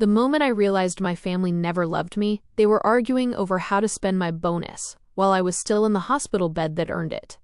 The moment I realized my family never loved me, they were arguing over how to spend my bonus, while I was still in the hospital bed that earned it.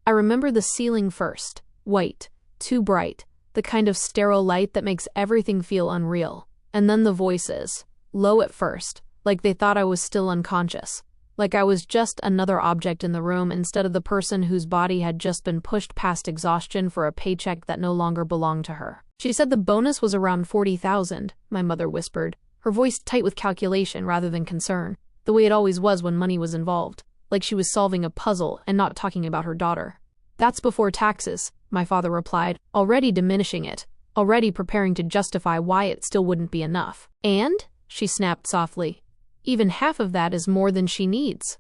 I remember the ceiling first, white, too bright, the kind of sterile light that makes everything feel unreal. And then the voices, low at first, like they thought I was still unconscious, like I was just another object in the room instead of the person whose body had just been pushed past exhaustion for a paycheck that no longer belonged to her. She said the bonus was around 40,000, my mother whispered, her voice tight with calculation rather than concern, the way it always was when money was involved, like she was solving a puzzle and not talking about her daughter. That's before taxes, my father replied, already diminishing it, already preparing to justify why it still wouldn't be enough. And, she snapped softly, even half of that is more than she needs.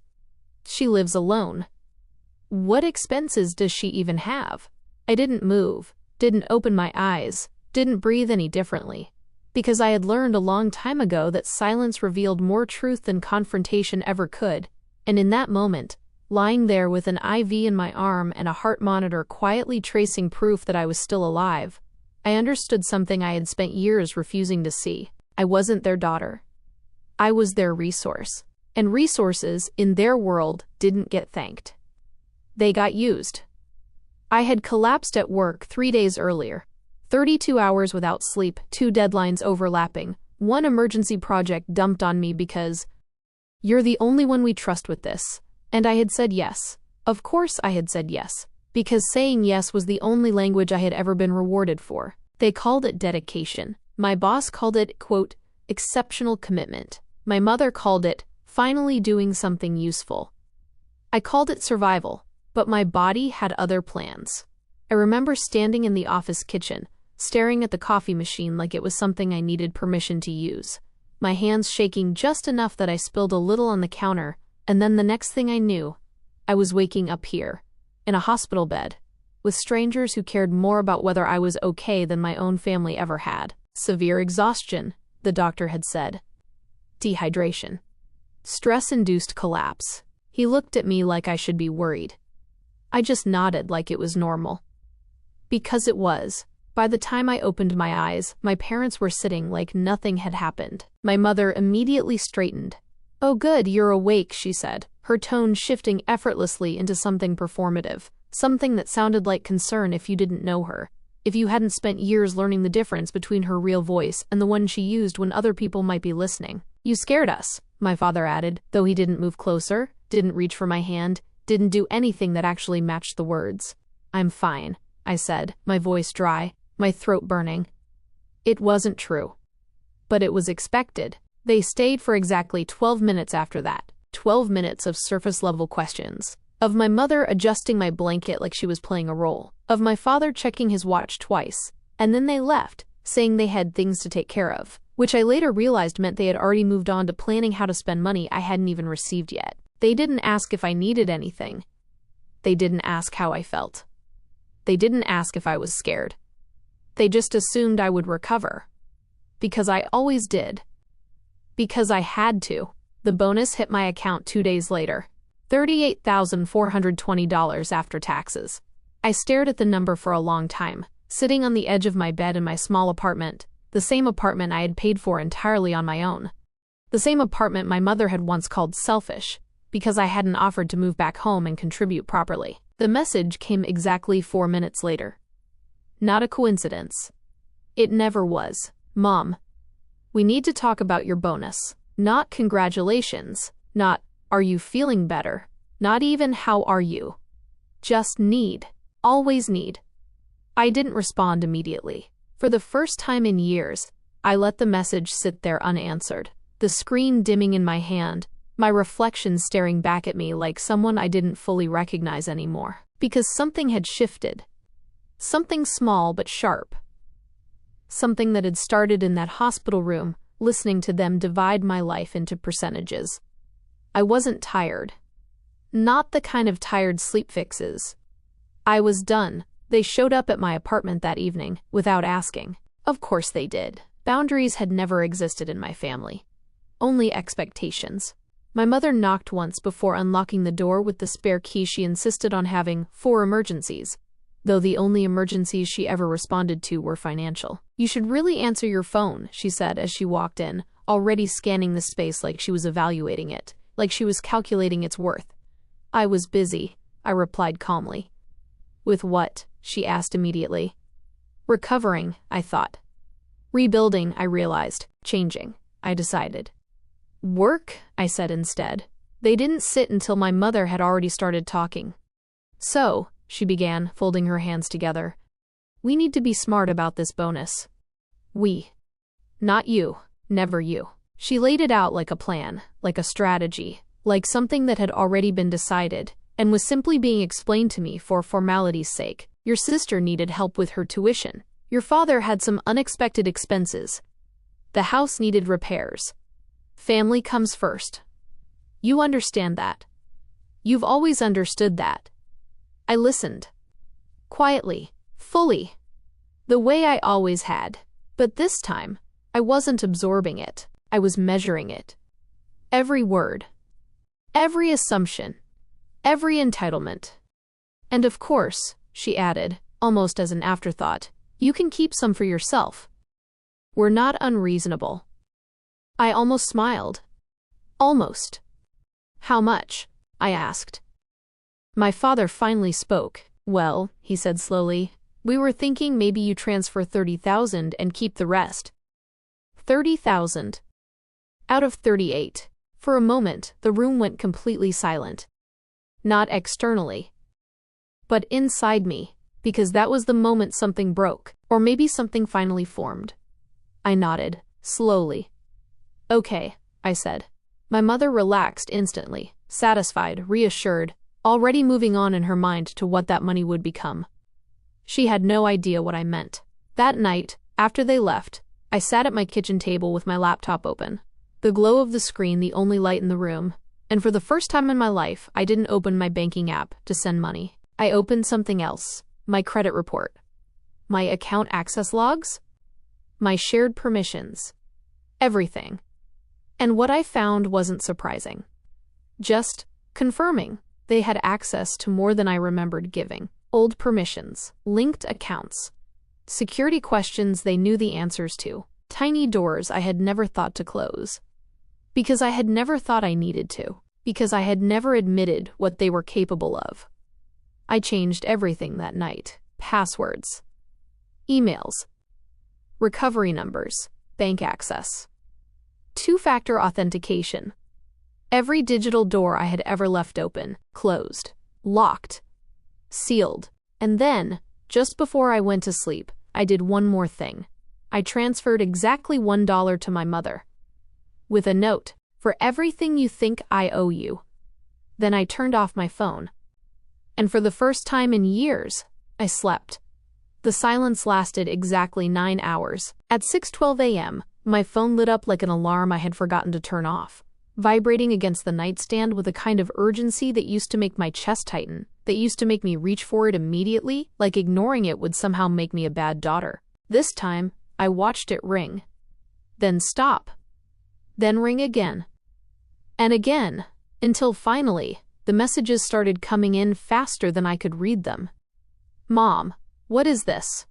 She lives alone. What expenses does she even have? I didn't move, didn't open my eyes, didn't breathe any differently, because I had learned a long time ago that silence revealed more truth than confrontation ever could, and in that moment, lying there with an IV in my arm and a heart monitor quietly tracing proof that I was still alive, I understood something I had spent years refusing to see. I wasn't their daughter. I was their resource, and resources, in their world, didn't get thanked. They got used. I had collapsed at work 3 days earlier, 32 hours without sleep, 2 deadlines overlapping, 1 emergency project dumped on me because, "You're the only one we trust with this." And I had said yes. Of course I had said yes, because saying yes was the only language I had ever been rewarded for. They called it dedication. My boss called it, quote, exceptional commitment. My mother called it, finally doing something useful. I called it survival, but my body had other plans. I remember standing in the office kitchen, staring at the coffee machine like it was something I needed permission to use, my hands shaking just enough that I spilled a little on the counter, and then the next thing I knew, I was waking up here, in a hospital bed, with strangers who cared more about whether I was okay than my own family ever had. Severe exhaustion, the doctor had said. Dehydration. Stress-induced collapse. He looked at me like I should be worried. I just nodded like it was normal. Because it was. By the time I opened my eyes, my parents were sitting like nothing had happened. My mother immediately straightened. "Oh good, you're awake," she said, her tone shifting effortlessly into something performative, something that sounded like concern if you didn't know her, if you hadn't spent years learning the difference between her real voice and the one she used when other people might be listening. "You scared us," my father added, though he didn't move closer, didn't reach for my hand, didn't do anything that actually matched the words. "I'm fine," I said, my voice dry, my throat burning. It wasn't true. But it was expected. They stayed for exactly 12 minutes after that. 12 minutes of surface-level questions. Of my mother adjusting my blanket like she was playing a role. Of my father checking his watch twice. And then they left, saying they had things to take care of, which I later realized meant they had already moved on to planning how to spend money I hadn't even received yet. They didn't ask if I needed anything. They didn't ask how I felt. They didn't ask if I was scared. They just assumed I would recover. Because I always did. Because I had to. The bonus hit my account 2 days later. $38,420 after taxes. I stared at the number for a long time, sitting on the edge of my bed in my small apartment, the same apartment I had paid for entirely on my own. The same apartment my mother had once called selfish, because I hadn't offered to move back home and contribute properly. The message came exactly 4 minutes later. Not a coincidence. It never was. "Mom, we need to talk about your bonus. Not congratulations. Not, are you feeling better? Not even how are you? Just need. Always need." I didn't respond immediately. For the first time in years, I let the message sit there unanswered, the screen dimming in my hand, my reflection staring back at me like someone I didn't fully recognize anymore. Because something had shifted. Something small but sharp. Something that had started in that hospital room, listening to them divide my life into percentages. I wasn't tired. Not the kind of tired sleep fixes. I was done. They showed up at my apartment that evening, without asking. Of course they did. Boundaries had never existed in my family. Only expectations. My mother knocked once before unlocking the door with the spare key she insisted on having for emergencies. though the only emergencies she ever responded to were financial. "You should really answer your phone," she said as she walked in, already scanning the space like she was evaluating it, like she was calculating its worth. "I was busy," I replied calmly. "With what?" she asked immediately. "Recovering," I thought. "Rebuilding," I realized. "Changing," I decided. "Work," I said instead. They didn't sit until my mother had already started talking. "So," she began, folding her hands together, "we need to be smart about this bonus." "We." "Not you. Never you." She laid it out like a plan, like a strategy, like something that had already been decided, and was simply being explained to me for formality's sake. "Your sister needed help with her tuition. Your father had some unexpected expenses. The house needed repairs. Family comes first. You understand that. You've always understood that." I listened. Quietly, fully. The way I always had. But this time, I wasn't absorbing it. I was measuring it. Every word. Every assumption. Every entitlement. "And of course," she added, almost as an afterthought, "you can keep some for yourself. We're not unreasonable." I almost smiled. Almost. "How much?" I asked. My father finally spoke. "Well," he said slowly, "we were thinking maybe you transfer 30,000 and keep the rest." 30,000. Out of 38. For a moment, the room went completely silent. Not externally, but inside me, because that was the moment something broke, or maybe something finally formed. I nodded, slowly. "Okay," I said. My mother relaxed instantly, satisfied, reassured, already moving on in her mind to what that money would become. She had no idea what I meant. That night, after they left, I sat at my kitchen table with my laptop open, the glow of the screen the only light in the room, and for the first time in my life, I didn't open my banking app to send money. I opened something else, my credit report, my account access logs, my shared permissions, everything. And what I found wasn't surprising. Just confirming they had access to more than I remembered giving. Old permissions, linked accounts, security questions they knew the answers to, tiny doors I had never thought to close. Because I had never thought I needed to. Because I had never admitted what they were capable of. I changed everything that night. Passwords, emails, recovery numbers, bank access, two-factor authentication. Every digital door I had ever left open, closed, locked, sealed. And then, just before I went to sleep, I did one more thing. I transferred exactly $1 to my mother. With a note, "For everything you think I owe you." Then I turned off my phone. And for the first time in years, I slept. The silence lasted exactly 9 hours. At 6:12 a.m., my phone lit up like an alarm I had forgotten to turn off, vibrating against the nightstand with a kind of urgency that used to make my chest tighten, that used to make me reach for it immediately, like ignoring it would somehow make me a bad daughter. This time, I watched it ring. Then stop. Then ring again. And again, until finally, the messages started coming in faster than I could read them. "Mom, what is this?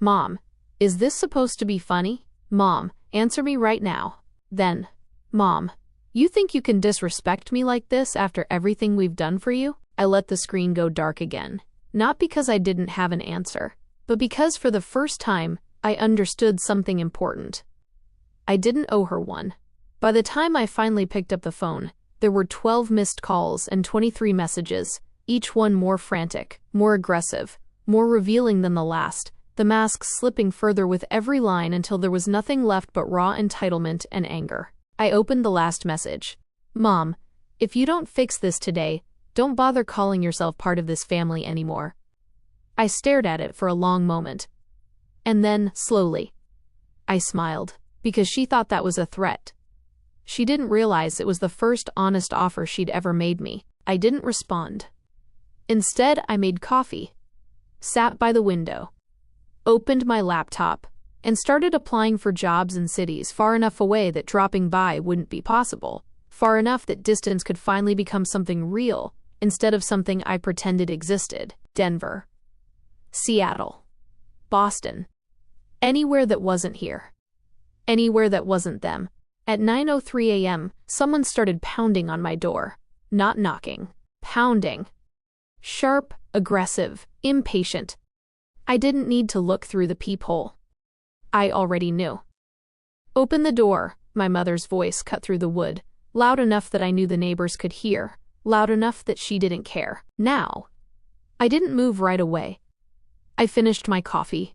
Mom, is this supposed to be funny? Mom, answer me right now." Then, "Mom, you think you can disrespect me like this after everything we've done for you?" I let the screen go dark again. Not because I didn't have an answer, but because for the first time, I understood something important. I didn't owe her one. By the time I finally picked up the phone, there were 12 missed calls and 23 messages, each one more frantic, more aggressive, more revealing than the last, the mask slipping further with every line until there was nothing left but raw entitlement and anger. I opened the last message. "Mom, if you don't fix this today, don't bother calling yourself part of this family anymore." I stared at it for a long moment. And then, slowly, I smiled, because she thought that was a threat. She didn't realize it was the first honest offer she'd ever made me. I didn't respond. Instead, I made coffee, sat by the window, opened my laptop, and started applying for jobs in cities far enough away that dropping by wouldn't be possible, far enough that distance could finally become something real, instead of something I pretended existed. Denver, Seattle. Boston. Anywhere that wasn't here. Anywhere that wasn't them. At 9:03 a.m., someone started pounding on my door. Not knocking. Pounding. Sharp, aggressive, impatient. I didn't need to look through the peephole. I already knew. "Open the door," my mother's voice cut through the wood, loud enough that I knew the neighbors could hear, loud enough that she didn't care. Now. I didn't move right away. I finished my coffee,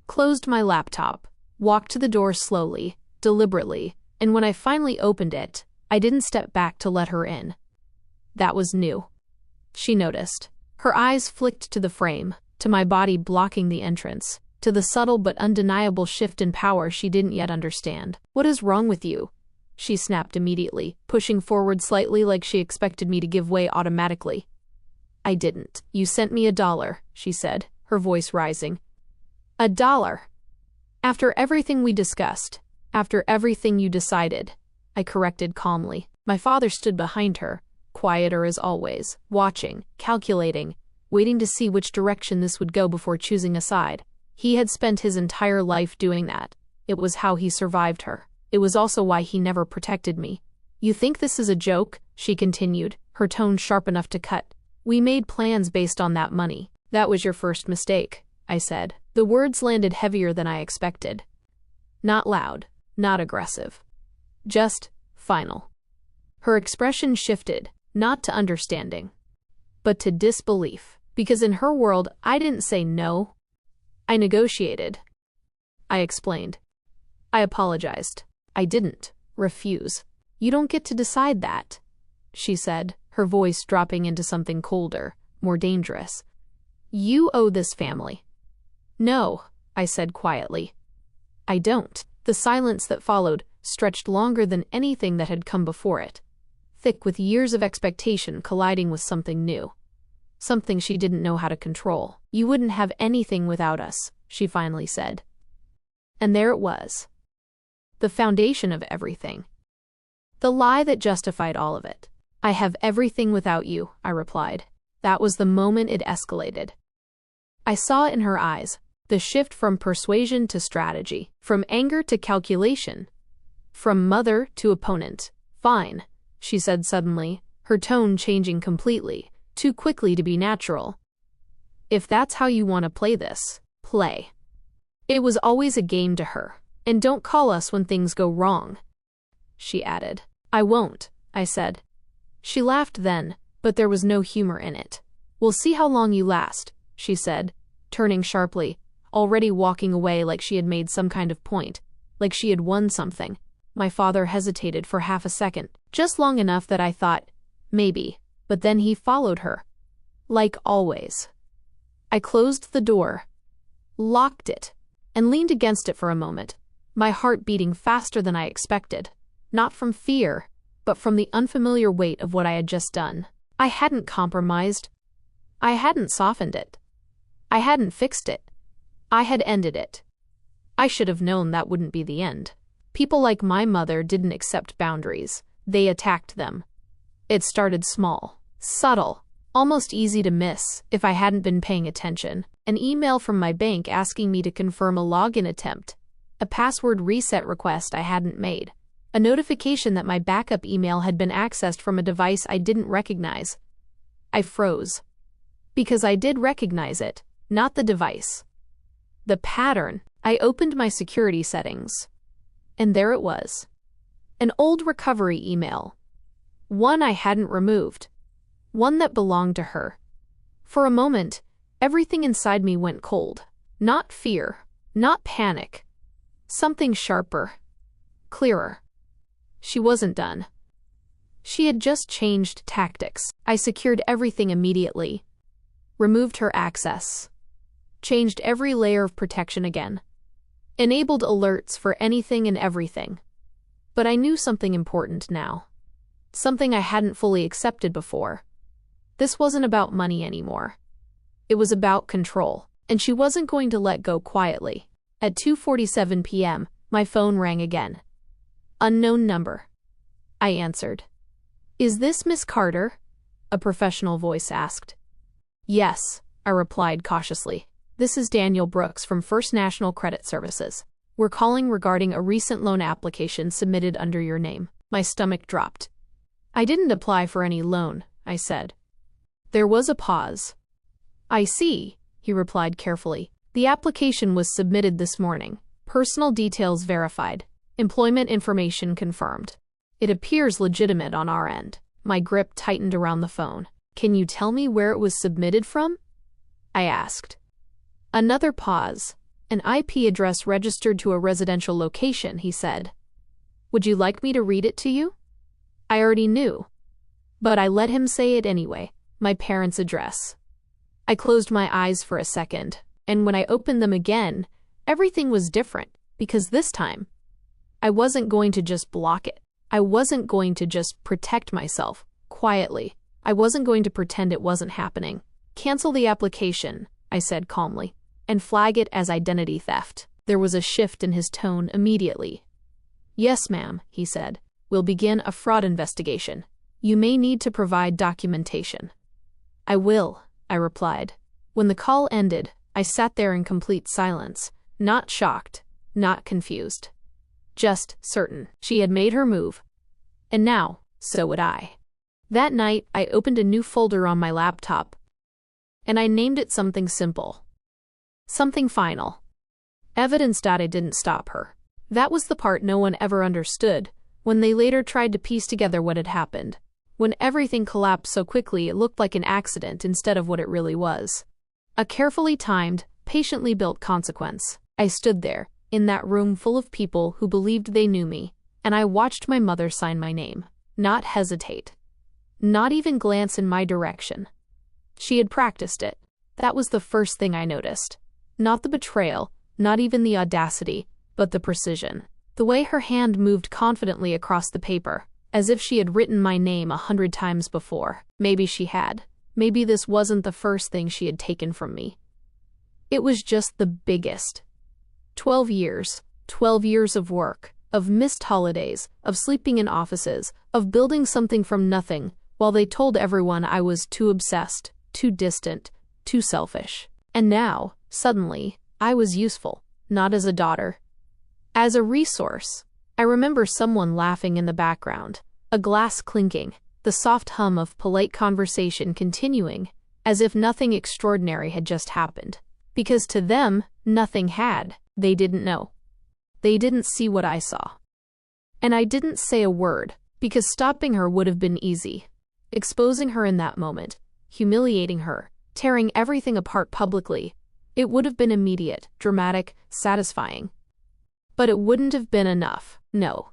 closed my laptop, walked to the door slowly, deliberately, and when I finally opened it, I didn't step back to let her in. That was new. She noticed. Her eyes flicked to the frame, to my body blocking the entrance, to the subtle but undeniable shift in power she didn't yet understand. "What is wrong with you?" she snapped immediately, pushing forward slightly like she expected me to give way automatically. "I didn't. You sent me $1, she said, her voice rising. $1. After everything we discussed, after everything you decided, I corrected calmly. My father stood behind her, quieter as always, watching, calculating, waiting to see which direction this would go before choosing a side. He had spent his entire life doing that. It was how he survived her. It was also why he never protected me. "You think this is a joke?" she continued, her tone sharp enough to cut. "We made plans based on that money." "That was your first mistake," I said. The words landed heavier than I expected. Not loud, not aggressive. Just final. Her expression shifted, not to understanding, but to disbelief. Because in her world, I didn't say no. I negotiated. I explained. I apologized. I didn't refuse. "You don't get to decide that," she said, her voice dropping into something colder, more dangerous. "You owe this family." "No," I said quietly. "I don't." The silence that followed stretched longer than anything that had come before it, thick with years of expectation colliding with something new. Something she didn't know how to control. "You wouldn't have anything without us," she finally said. And there it was. The foundation of everything. The lie that justified all of it. "I have everything without you," I replied. That was the moment it escalated. I saw it in her eyes, the shift from persuasion to strategy, from anger to calculation, from mother to opponent. "Fine," she said suddenly, her tone changing completely, too quickly to be natural. "If that's how you want to play this, play." It was always a game to her. "And don't call us when things go wrong," she added. "I won't," I said. She laughed then, but there was no humor in it. "We'll see how long you last," she said, turning sharply, already walking away like she had made some kind of point, like she had won something. My father hesitated for half a second, just long enough that I thought, maybe, but then he followed her. Like always. I closed the door, locked it, and leaned against it for a moment, my heart beating faster than I expected, not from fear, but from the unfamiliar weight of what I had just done. I hadn't compromised. I hadn't softened it. I hadn't fixed it. I had ended it. I should have known that wouldn't be the end. People like my mother didn't accept boundaries. They attacked them. It started small, subtle, almost easy to miss if I hadn't been paying attention. An email from my bank asking me to confirm a login attempt. A password reset request I hadn't made. A notification that my backup email had been accessed from a device I didn't recognize. I froze. Because I did recognize it, not the device. The pattern. I opened my security settings. And there it was. An old recovery email. One I hadn't removed. One that belonged to her. For a moment, everything inside me went cold. Not fear, not panic. Something sharper, clearer. She wasn't done. She had just changed tactics. I secured everything immediately. Removed her access. Changed every layer of protection again. Enabled alerts for anything and everything. But I knew something important now. Something I hadn't fully accepted before. This wasn't about money anymore. It was about control, and she wasn't going to let go quietly. At 2:47 p.m., my phone rang again. Unknown number. I answered. "Is this Miss Carter?" a professional voice asked. "Yes," I replied cautiously. This is Daniel Brooks from First National Credit Services. We're calling regarding a recent loan application submitted under your name. My stomach dropped. I didn't apply for any loan, I said. There was a pause. I see, he replied carefully. The application was submitted this morning. Personal details verified. Employment information confirmed. It appears legitimate on our end. My grip tightened around the phone. Can you tell me where it was submitted from? I asked. Another pause. An IP address registered to a residential location, he said. Would you like me to read it to you? I already knew. But I let him say it anyway. My parents' address. I closed my eyes for a second, and when I opened them again, everything was different, because this time, I wasn't going to just block it. I wasn't going to just protect myself, quietly. I wasn't going to pretend it wasn't happening. Cancel the application, I said calmly, and flag it as identity theft. There was a shift in his tone immediately. Yes, ma'am, he said. We'll begin a fraud investigation. You may need to provide documentation. I will, I replied. When the call ended, I sat there in complete silence, not shocked, not confused. Just certain she had made her move. And now, so would I. That night, I opened a new folder on my laptop, and I named it something simple. Something final. Evidence data didn't stop her. That was the part no one ever understood, when they later tried to piece together what had happened. When everything collapsed so quickly it looked like an accident instead of what it really was. A carefully timed, patiently built consequence. I stood there, in that room full of people who believed they knew me, and I watched my mother sign my name. Not hesitate. Not even glance in my direction. She had practiced it. That was the first thing I noticed. Not the betrayal, not even the audacity, but the precision. The way her hand moved confidently across the paper, as if she had written my name 100 times before. Maybe she had. Maybe this wasn't the first thing she had taken from me. It was just the biggest. 12 years. 12 years of work, of missed holidays, of sleeping in offices, of building something from nothing, while they told everyone I was too obsessed, too distant, too selfish. And now, suddenly, I was useful, not as a daughter. As a resource. I remember someone laughing in the background, a glass clinking, the soft hum of polite conversation continuing, as if nothing extraordinary had just happened. Because to them, nothing had. They didn't know. They didn't see what I saw. And I didn't say a word, because stopping her would have been easy. Exposing her in that moment, humiliating her, tearing everything apart publicly, it would have been immediate, dramatic, satisfying. But it wouldn't have been enough, no.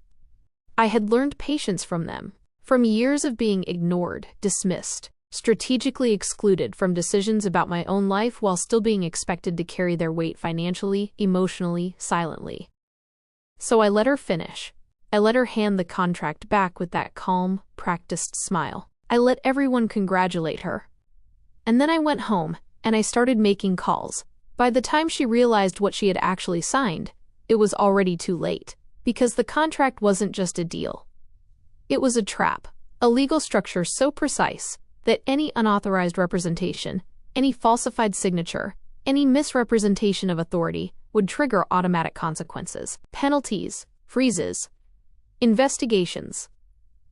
I had learned patience from them, from years of being ignored, dismissed, strategically excluded from decisions about my own life while still being expected to carry their weight financially, emotionally, silently. So I let her finish. I let her hand the contract back with that calm, practiced smile. I let everyone congratulate her. And then I went home, and I started making calls. By the time she realized what she had actually signed, it was already too late, because the contract wasn't just a deal. It was a trap, a legal structure so precise that any unauthorized representation, any falsified signature, any misrepresentation of authority would trigger automatic consequences, penalties, freezes, investigations.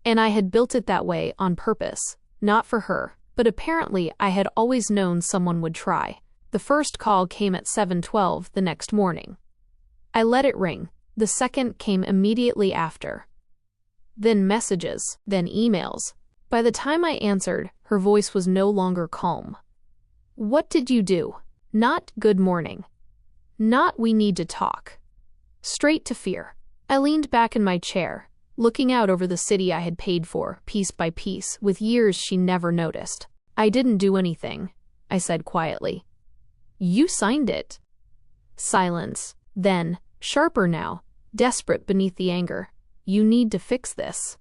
And I had built it that way on purpose, not for her, but apparently I had always known someone would try. The first call came at 7:12 the next morning. I let it ring. The second came immediately after. Then messages, then emails. By the time I answered, her voice was no longer calm. What did you do? Not good morning. Not we need to talk. Straight to fear. I leaned back in my chair, looking out over the city I had paid for, piece by piece, with years she never noticed. I didn't do anything, I said quietly. You signed it. Silence. Then, sharper now, desperate beneath the anger. You need to fix this.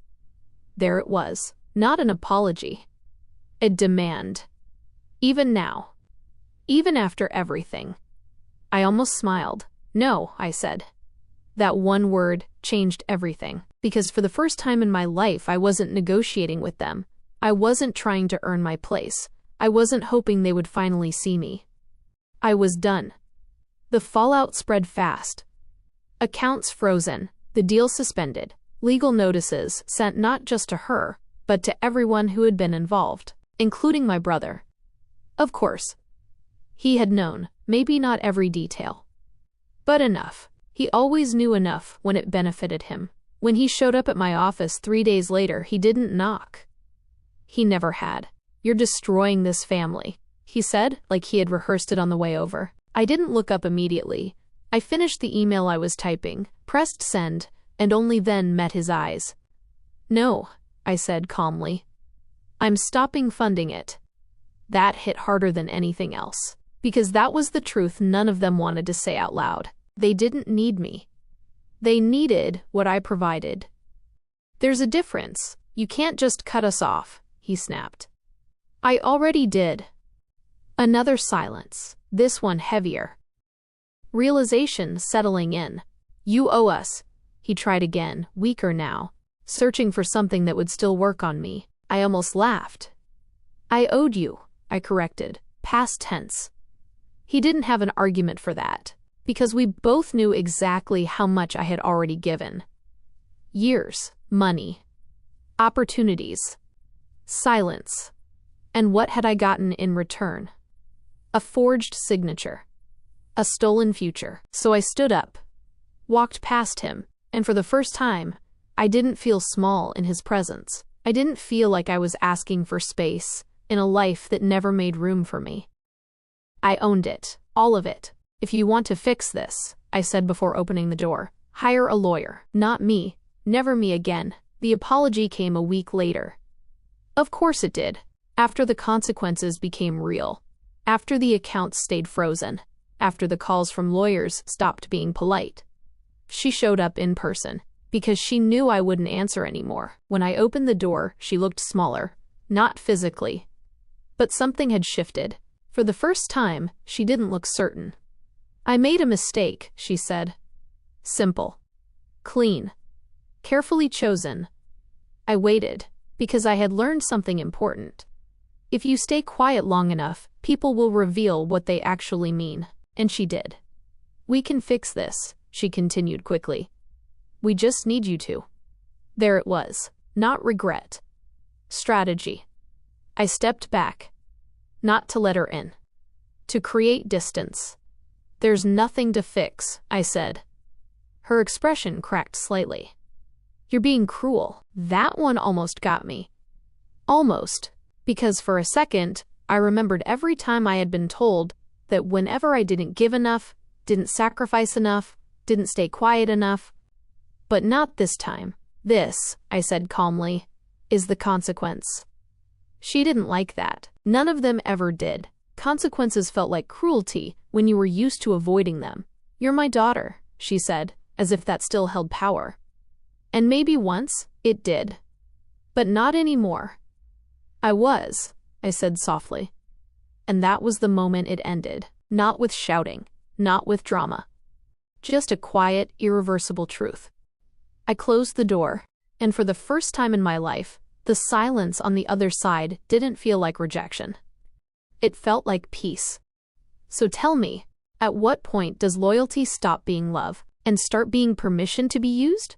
There it was. Not an apology. A demand. Even now. Even after everything. I almost smiled. No, I said. That one word changed everything. Because for the first time in my life, I wasn't negotiating with them. I wasn't trying to earn my place. I wasn't hoping they would finally see me. I was done. The fallout spread fast. Accounts frozen, the deal suspended, legal notices sent not just to her, but to everyone who had been involved, including my brother. Of course. He had known, maybe not every detail. But enough. He always knew enough when it benefited him. When he showed up at my office 3 days later, he didn't knock. He never had. "You're destroying this family," he said, like he had rehearsed it on the way over. I didn't look up immediately. I finished the email I was typing, pressed send, and only then met his eyes. "No," I said calmly. "I'm stopping funding it." That hit harder than anything else, because that was the truth none of them wanted to say out loud. They didn't need me. They needed what I provided. "There's a difference. You can't just cut us off," he snapped. "I already did." Another silence, this one heavier. Realization settling in. "You owe us." He tried again, weaker now, searching for something that would still work on me. I almost laughed. "I owed you," I corrected, past tense. He didn't have an argument for that, because we both knew exactly how much I had already given. Years, money, opportunities, silence. And what had I gotten in return? A forged signature. A stolen future. So I stood up, walked past him, and for the first time, I didn't feel small in his presence. I didn't feel like I was asking for space in a life that never made room for me. I owned it, all of it. "If you want to fix this," I said before opening the door, "hire a lawyer. Not me. Never me again." The apology came a week later. Of course it did. After the consequences became real. After the accounts stayed frozen. After the calls from lawyers stopped being polite. She showed up in person, because she knew I wouldn't answer anymore. When I opened the door, she looked smaller. Not physically. But something had shifted. For the first time, she didn't look certain. "I made a mistake," she said. Simple. Clean. Carefully chosen. I waited, because I had learned something important. If you stay quiet long enough, people will reveal what they actually mean. And she did. "We can fix this," she continued quickly. "We just need you to." There it was. Not regret. Strategy. I stepped back. Not to let her in. To create distance. "There's nothing to fix," I said. Her expression cracked slightly. "You're being cruel." That one almost got me. Almost. Because for a second, I remembered every time I had been told that whenever I didn't give enough, didn't sacrifice enough, didn't stay quiet enough. But not this time. "This," I said calmly, "is the consequence." She didn't like that. None of them ever did. Consequences felt like cruelty when you were used to avoiding them. "You're my daughter," she said, as if that still held power. And maybe once, it did. But not anymore. "I was," I said softly. And that was the moment it ended. Not with shouting, not with drama. Just a quiet, irreversible truth. I closed the door, and for the first time in my life, the silence on the other side didn't feel like rejection. It felt like peace. So tell me, at what point does loyalty stop being love and start being permission to be used?